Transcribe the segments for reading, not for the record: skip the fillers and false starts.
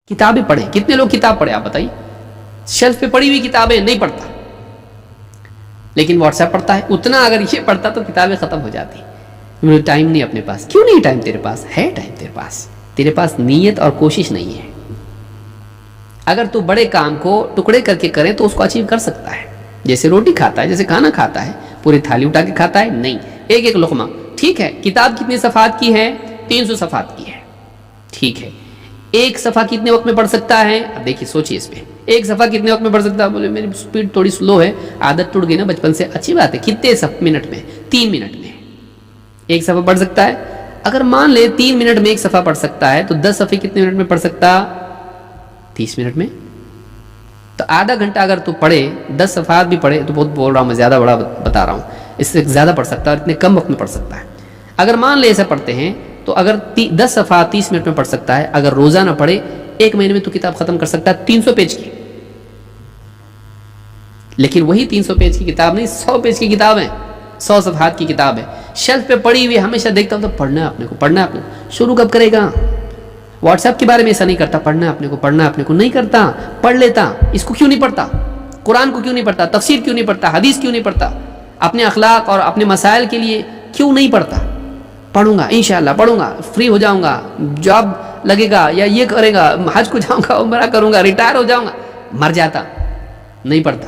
کتابیں پڑھیں. کتنے لوگ کتاب پڑھے آپ بتائیے؟ شیلف پہ پڑی ہوئی کتابیں نہیں پڑھتا, لیکن واٹس ایپ پڑھتا ہے. اتنا اگر یہ پڑھتا تو کتابیں ختم ہو جاتی. مجھے ٹائم نہیں اپنے پاس. کیوں نہیں ٹائم؟ تیرے پاس ہے ٹائم, تیرے پاس نیت اور کوشش نہیں ہے. اگر تو بڑے کام کو ٹکڑے کر کے کرے تو اس کو اچیو کر سکتا ہے. جیسے روٹی کھاتا ہے, جیسے کھانا کھاتا ہے, پوری تھالی اٹھا کے کھاتا ہے نہیں, ایک ایک لقمہ. ٹھیک ہے, کتاب کتنے صفحات کی ہے؟ 300 صفحات کی ہے. ٹھیک ہے, ایک صفحہ کتنے وقت میں پڑھ سکتا ہے؟ اب دیکھیے سوچیے اس پہ, ایک صفحہ کتنے وقت میں پڑھ سکتا ہے؟ بولے میری سپیڈ تھوڑی سلو ہے, عادت ٹوٹ گئی نا بچپن سے. اچھی بات ہے, کتنے منٹ میں؟ 3 منٹ میں ایک صفحہ پڑھ سکتا ہے. اگر مان لے 3 منٹ میں ایک صفحہ پڑھ سکتا ہے تو 10 صفحے کتنے منٹ میں پڑھ سکتا؟ 30 منٹ میں. تو آدھا گھنٹہ اگر تو پڑھے, 10 صفحات بھی پڑھے, تو بہت بول رہا ہوں میں, زیادہ بڑا بتا رہا ہوں, اس سے زیادہ پڑھ سکتا ہے اور اتنے کم وقت میں پڑھ سکتا ہے. اگر مان لے ایسا پڑھتے ہیں تو اگر 10 صفحات 30 منٹ میں پڑھ سکتا ہے, اگر روزانہ پڑھے 1 مہینے میں تو کتاب ختم کر سکتا ہے 300 پیج کی. لیکن وہی 300 پیج کی کتاب نہیں, 100 پیج کی کتاب ہے, 100 صفحات کی کتاب ہے, شیلف پہ پڑی ہوئی. ہمیشہ دیکھتا ہوں تو پڑھنا ہے اپنے کو, پڑھنا ہے اپنے کو. شروع کب کرے گا؟ واٹس ایپ کے بارے میں ایسا نہیں کرتا, پڑھنا ہے اپنے کو, پڑھنا ہے اپنے کو. نہیں کرتا, پڑھ لیتا. اس کو کیوں نہیں پڑھتا؟ قرآن کو کیوں نہیں پڑھتا؟ تفسیر کیوں نہیں پڑھتا؟ حدیث کیوں نہیں پڑھتا؟ اپنے اخلاق اور اپنے مسائل کے لیے کیوں نہیں پڑھتا؟ پڑھوں گا انشاءاللہ, پڑھوں گا, فری ہو جاؤں گا, جاب لگے گا, یا یہ کرے گا, حج کو جاؤں گا, عمرہ کروں گا, ریٹائر ہو جاؤں گا. مر جاتا, نہیں پڑھتا.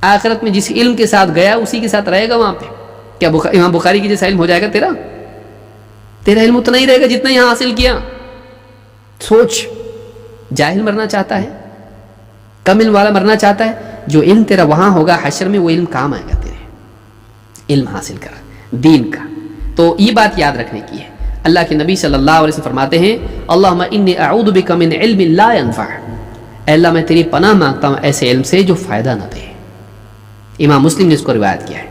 آخرت میں جس علم کے ساتھ گیا اسی کے ساتھ رہے گا وہاں پہ. کیا امام بخاری کی جیسا علم ہو جائے گا تیرا؟ تیرا علم اتنا ہی رہے گا جتنا یہاں حاصل کیا. سوچ, جاہل مرنا چاہتا ہے, کم علم والا مرنا چاہتا ہے. جو علم تیرا وہاں ہوگا حشر میں, وہ علم کام آئے گا تیرے. علم حاصل کر دین کا. تو یہ بات یاد رکھنے کی ہے. اللہ کے نبی صلی اللہ علیہ وسلم فرماتے ہیں, اللہم انی اعوذ بک من علم لا ينفع. اے اللہ میں تیری پناہ مانگتا ہوں ایسے علم سے جو فائدہ نہ دے. امام مسلم نے اس کو روایت کیا ہے.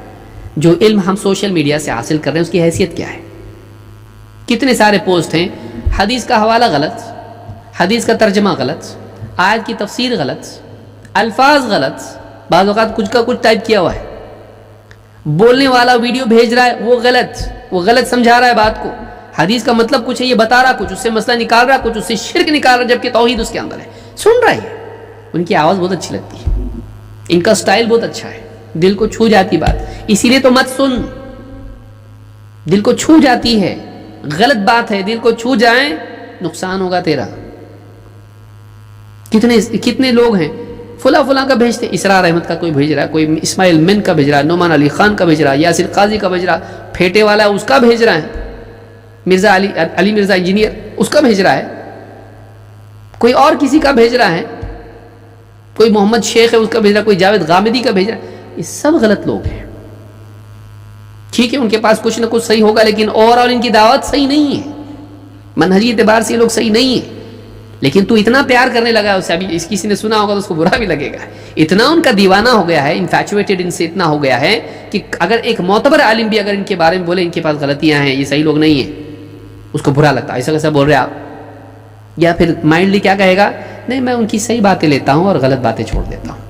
جو علم ہم سوشل میڈیا سے حاصل کر رہے ہیں اس کی حیثیت کیا ہے؟ کتنے سارے پوسٹ ہیں, حدیث کا حوالہ غلط, حدیث کا ترجمہ غلط, آیت کی تفسیر غلط, الفاظ غلط, بعض اوقات کچھ کا کچھ ٹائپ کیا ہوا ہے, بولنے والا ویڈیو بھیج رہا ہے وہ غلط سمجھا رہا ہے بات کو, حدیث کا مطلب کچھ ہے یہ بتا رہا کچھ, اس سے مسئلہ نکال رہا کچھ, اس سے شرک نکال رہا جبکہ توحید اس کے اندر ہے. سن رہا ہے, ان کی آواز بہت اچھی لگتی ہے, ان کا سٹائل بہت اچھا ہے, دل کو چھو جاتی بات, اسی لیے تو مت سن. دل کو چھو جاتی ہے, غلط بات ہے, دل کو چھو جائیں نقصان ہوگا تیرا. کتنے لوگ ہیں فلاں کا بھیجتے, اسرار احمد کا کوئی بھیج رہا ہے, کوئی اسماعیل من کا بھیج رہا ہے, نعمان علی خان کا بھیج رہا ہے, یاسر قاضی کا بھیج رہا ہے, پھیٹے والا اس کا بھیج رہا ہے, مرزا علی مرزا انجینئر اس کا بھیج رہا ہے, کوئی اور کسی کا بھیج رہا ہے, کوئی محمد شیخ ہے اس کا بھیج رہا ہے, کوئی جاوید غامدی کا بھیج رہا ہے. یہ سب غلط لوگ ہیں. ٹھیک ہے, ان کے پاس کچھ نہ کچھ صحیح ہوگا, لیکن اور ان کی دعوت صحیح نہیں ہے, منہجی اعتبار سے یہ لوگ صحیح نہیں ہیں. لیکن تو اتنا پیار کرنے لگا ہے اسے, ابھی اس کسی نے سنا ہوگا تو اس کو برا بھی لگے گا, اتنا ان کا دیوانہ ہو گیا ہے, انفیچویٹڈ ان سے اتنا ہو گیا ہے کہ اگر ایک معتبر عالم بھی اگر ان کے بارے میں بولے ان کے پاس غلطیاں ہیں, یہ صحیح لوگ نہیں ہیں, اس کو برا لگتا ہے, ایسا کیسا بول رہے آپ. یا پھر مائنڈلی کیا کہے گا, نہیں میں ان کی صحیح باتیں لیتا ہوں اور غلط باتیں چھوڑ دیتا ہوں.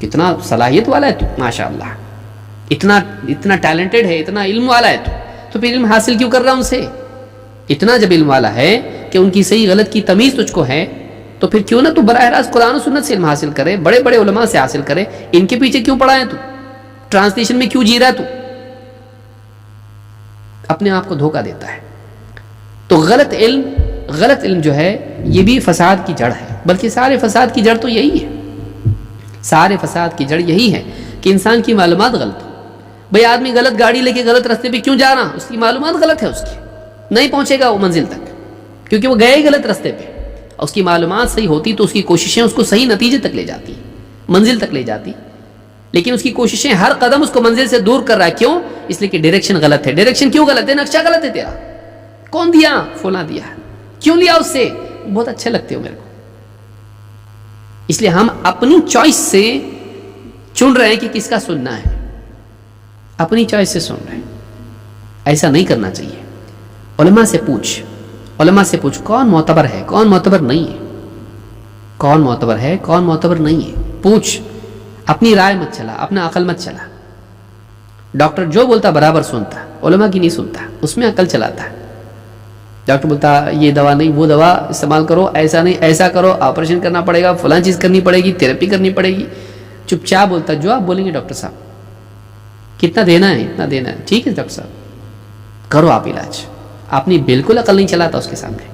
کتنا صلاحیت والا ہے تو, ماشاء اللہ, اتنا ٹیلنٹڈ ہے, اتنا علم والا ہے تو پھر علم حاصل کیوں کر رہا ان سے؟ اتنا جب علم والا ہے کہ ان کی صحیح غلط کی تمیز تجھ کو ہے, تو پھر کیوں نہ تو براہ راست قرآن و سنت سے علم حاصل کرے, بڑے بڑے علماء سے حاصل کرے. ان کے پیچھے کیوں پڑا ہے تو, ٹرانسلیشن میں کیوں جی رہا ہے تو؟ اپنے آپ کو دھوکہ دیتا ہے. تو غلط علم جو ہے یہ بھی فساد کی جڑ ہے, بلکہ سارے فساد کی جڑ تو یہی ہے. سارے فساد کی جڑ یہی ہے کہ انسان کی معلومات غلط ہو. بھئی آدمی غلط گاڑی لے کے غلط راستے پہ کیوں جا رہا, اس کی معلومات غلط ہے, اس کی نہیں پہنچے گا وہ منزل تک, کیونکہ وہ گئے غلط راستے پہ. اور اس کی معلومات صحیح ہوتی تو اس کی کوششیں اس کو صحیح نتیجے تک لے جاتی, منزل تک لے جاتی. لیکن اس کی کوششیں ہر قدم اس کو منزل سے دور کر رہا ہے. کیوں؟ اس لیے کہ ڈائریکشن غلط ہے. ڈائریکشن کیوں غلط ہے؟ نقشہ غلط ہے تیرا. کون دیا؟ فلاں دیا. کیوں لیا اس سے؟ بہت اچھے لگتے ہو میرے کو. اس لیے ہم اپنی چوائس سے چن رہے ہیں کہ کس کا سننا ہے, اپنی چوائس سے سن رہے ہیں. ایسا نہیں کرنا چاہیے. علماء سے پوچھ کون معتبر ہے, کون معتبر نہیں ہے, کون معتبر ہے, کون معتبر نہیں ہے. پوچھ, اپنی رائے مت چلا, اپنا عقل مت چلا. ڈاکٹر جو بولتا برابر سنتا, علماء کی نہیں سنتا, اس میں عقل چلاتا ہے. डॉक्टर बोलता ये दवा नहीं, वो दवा इस्तेमाल करो, ऐसा नहीं ऐसा करो, ऑपरेशन करना पड़ेगा, फलां चीज़ करनी पड़ेगी, थेरेपी करनी पड़ेगी। चुपचाप बोलता जो आप बोलेंगे डॉक्टर साहब, कितना देना है, इतना देना है, ठीक है डॉक्टर साहब, करो आप इलाज। आपने बिल्कुल अकल नहीं चलाता उसके सामने।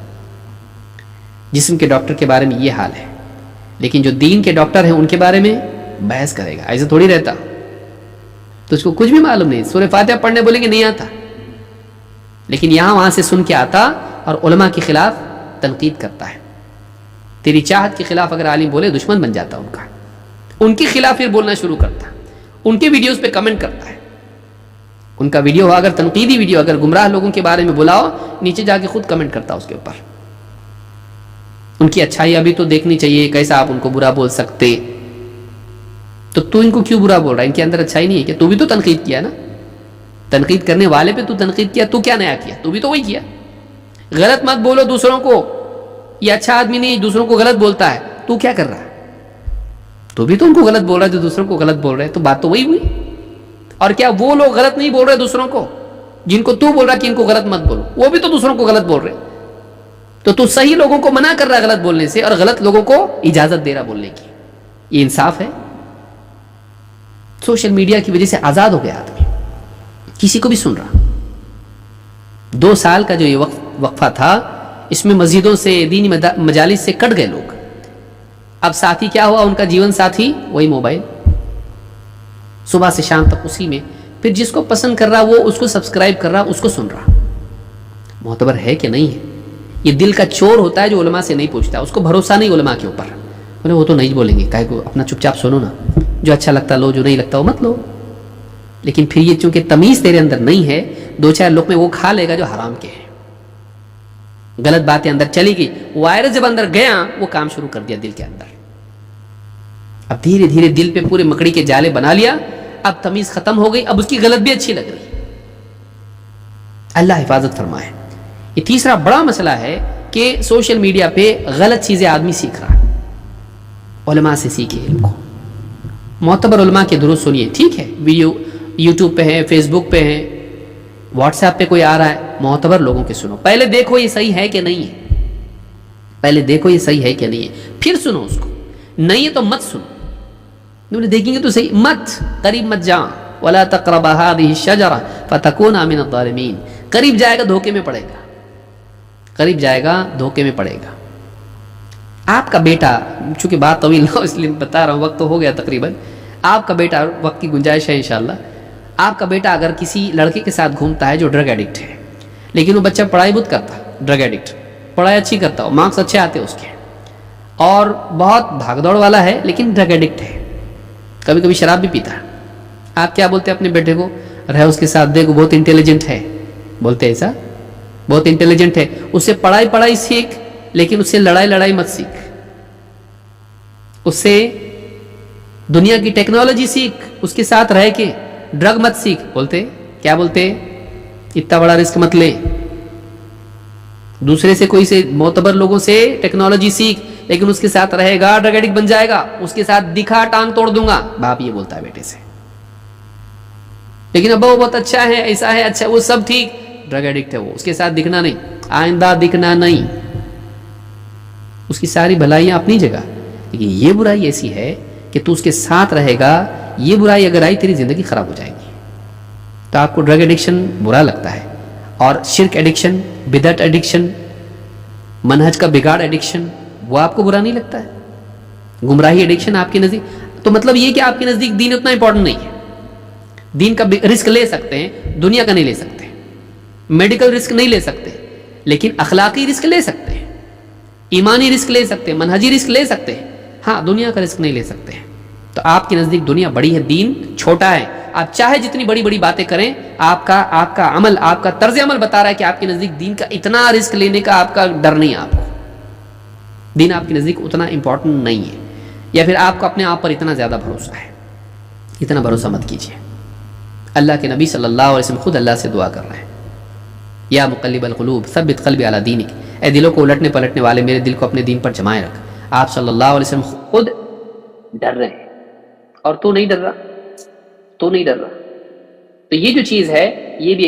जिस्म के डॉक्टर के बारे में ये हाल है, लेकिन जो दीन के डॉक्टर हैं उनके बारे में बहस करेगा। ऐसे थोड़ी रहता, तो उसको कुछ भी मालूम नहीं, सूरह फातिहा पढ़ने बोलेंगे नहीं आता, लेकिन यहां वहां से सुन के आता और उलमा के खिलाफ तनकीद करता है। तेरी चाहत के खिलाफ अगर आलिम बोले दुश्मन बन जाता उनका, उनके खिलाफ फिर बोलना शुरू करता, उनके वीडियोस पे कमेंट करता है। उनका वीडियो हो अगर तनकीदी वीडियो, अगर गुमराह लोगों के बारे में बुलाओ, नीचे जाके खुद कमेंट करता उसके ऊपर। उनकी अच्छाई अभी तो देखनी चाहिए, कैसा आप उनको बुरा बोल सकते, तो तू इनको क्यों बुरा बोल रहा है, इनके अंदर अच्छाई नहीं है क्या? तू भी तो तनकीद किया ना, तनकीद करने वाले पे तू तनकीद किया, तू क्या नया किया? तू भी तो वही किया। गलत मत बोलो दूसरों को, ये अच्छा आदमी नहीं, दूसरों को गलत बोलता है, तू क्या कर रहा है? तू भी तो उनको गलत बोल रहा है जो दूसरों को गलत बोल रहे हैं, तो बात तो वही हुई। और क्या वो लोग गलत नहीं बोल रहे दूसरों को, जिनको तू बोल रहा कि इनको गलत मत बोलो, वो भी तो दूसरों को गलत बोल रहे, तो तू सही लोगों को मना कर रहा है गलत बोलने से और गलत लोगों को इजाजत दे रहा बोलने की। ये इंसाफ है? सोशल मीडिया की वजह से आजाद हो गया आदमी, किसी को भी सुन रहा। 2 साल का जो ये वक्फा था, इसमें मस्जिदों से, दीनी मजालिस से कट गए लोग। अब साथी क्या हुआ उनका जीवन साथी? वही मोबाइल, सुबह से शाम तक उसी में। फिर जिसको पसंद कर रहा वो उसको सब्सक्राइब कर रहा, उसको सुन रहा। मोतबर है कि नहीं है? ये दिल का चोर होता है जो उलमा से नहीं पूछता, उसको भरोसा नहीं उलमा के ऊपर। बोले वो तो नहीं बोलेंगे, काहे को, अपना चुपचाप सुनो ना, जो अच्छा लगता लो, जो नहीं लगता वो मत लो। लेकिन फिर ये चूंकि तमीज तेरे अंदर नहीं है, 2-4 लोग में वो खा लेगा जो हराम के हैं। गलत बातें अंदर चली गई, वायरस जब अंदर गया वो काम शुरू कर दिया दिल के अंदर। अब धीरे धीरे दिल पे पूरे मकड़ी के जाले बना लिया, अब तमीज खत्म हो गई, अब उसकी गलत भी अच्छी लग रही। अल्लाह हिफाजत फरमाए। ये तीसरा बड़ा मसला है कि सोशल मीडिया पे गलत चीजें आदमी सीख रहा है। उलमा से सीखे इनको, मोतबर उलमा के दुरूस सुनिए, ठीक है, वीडियो यूट्यूब पे है, फेसबुक पे है, व्हाट्सएप पे कोई आ रहा है, मोतबर लोगों के सुनो। पहले देखो ये सही है कि नहीं है, पहले देखो ये सही है कि नहीं है, फिर सुनो उसको। नहीं है तो मत सुनो, देखेंगे तो सही, मत करीब मत जा। वला तक़रबा हाज़िही शजरा फ़तकूना मिन अज़्ज़ालिमीन। करीब जाएगा धोखे में पड़ेगा, करीब जाएगा धोखे में पड़ेगा। आपका बेटा, चूंकि बात तवील ना इसलिए बता रहा हूँ, वक्त तो हो गया तकरीबन। आपका बेटा, वक्त की गुंजाइश है इंशाल्लाह, आपका बेटा अगर किसी लड़के के साथ घूमता है जो ड्रग एडिक्ट है, लेकिन वो बच्चा पढ़ाई बहुत करता, ड्रग एडिक्ट, पढ़ाई अच्छी करता हो, मार्क्स अच्छे आते उसके, और बहुत भागदौड़ वाला है, लेकिन ड्रग एडिक्ट है, कभी कभी शराब भी पीता है, आप क्या बोलते हैं अपने बेटे को? रहे उसके साथ, देखो बहुत इंटेलिजेंट है, बोलते हैं ऐसा, बहुत इंटेलिजेंट है, उससे पढ़ाई सीख, लेकिन उससे लड़ाई मत सीख, उससे दुनिया की टेक्नोलॉजी सीख, उसके साथ रह के ड्रग मत सीख। बोलते क्या बोलते? इतना बड़ा रिस्क मत ले, दूसरे से, कोई से, मोतबर लोगों से टेक्नोलॉजी सीख, लेकिन उसके साथ रहेगा ड्रग एडिक्ट बन जाएगा, उसके साथ दिखा टांग तोड़ दूंगा, बाप ये बोलता है बेटे से। लेकिन अब वो बहुत अच्छा है, ऐसा है, अच्छा, वो सब ठीक, ड्रग एडिक्ट है वो, उसके साथ दिखना नहीं, आइंदा दिखना नहीं। उसकी सारी भलाइयां अपनी जगह, लेकिन ये बुराई ऐसी है कि तू उसके साथ रहेगा, ये बुराई अगर आई तेरी जिंदगी खराब हो जाएगी। तो आपको ड्रग एडिक्शन बुरा लगता है, और शिर्क एडिक्शन, बिदअत एडिक्शन, मनहज का बिगाड़ एडिक्शन, वो आपको बुरा नहीं लगता है? गुमराही एडिक्शन आपके नजदीक, तो मतलब ये कि आपके नजदीक दीन उतना इंपॉर्टेंट नहीं है। दीन का रिस्क ले सकते हैं, दुनिया का नहीं ले सकते, मेडिकल रिस्क नहीं ले सकते, लेकिन अखलाकी रिस्क ले सकते हैं, ईमानी रिस्क ले सकते हैं, मनहजी रिस्क ले सकते हैं, हाँ, दुनिया का रिस्क नहीं ले सकते हैं। तो आपके नजदीक दुनिया बड़ी है, दीन छोटा है। आप चाहे जितनी बड़ी बड़ी बातें करें, आपका अमल, आपका तर्ज अमल बता रहा है कि आपके नजदीक दीन का इतना रिस्क लेने का आपका डर नहीं है, आपको दीन आपके नजदीक उतना इंपॉर्टेंट नहीं है, या फिर आपको अपने आप पर इतना ज्यादा भरोसा है। इतना भरोसा मत कीजिए। अल्लाह के नबी सल्लल्लाहु अलैहि वसल्लम खुद अल्लाह से दुआ कर रहे हैं, या मुक़ल्लिबल क़ुलूब सब्बित क़ल्बी अला दीनिक, ए दिलों को उलटने पलटने वाले, मेरे दिल को अपने दीन पर जमाए रख। आप सल्लल्लाहु अलैहि वसल्लम खुद डर रहे हैं, और तू नहीं डर रहा, तू नहीं डर रहा। तो ये जो चीज़ है, ये भी एक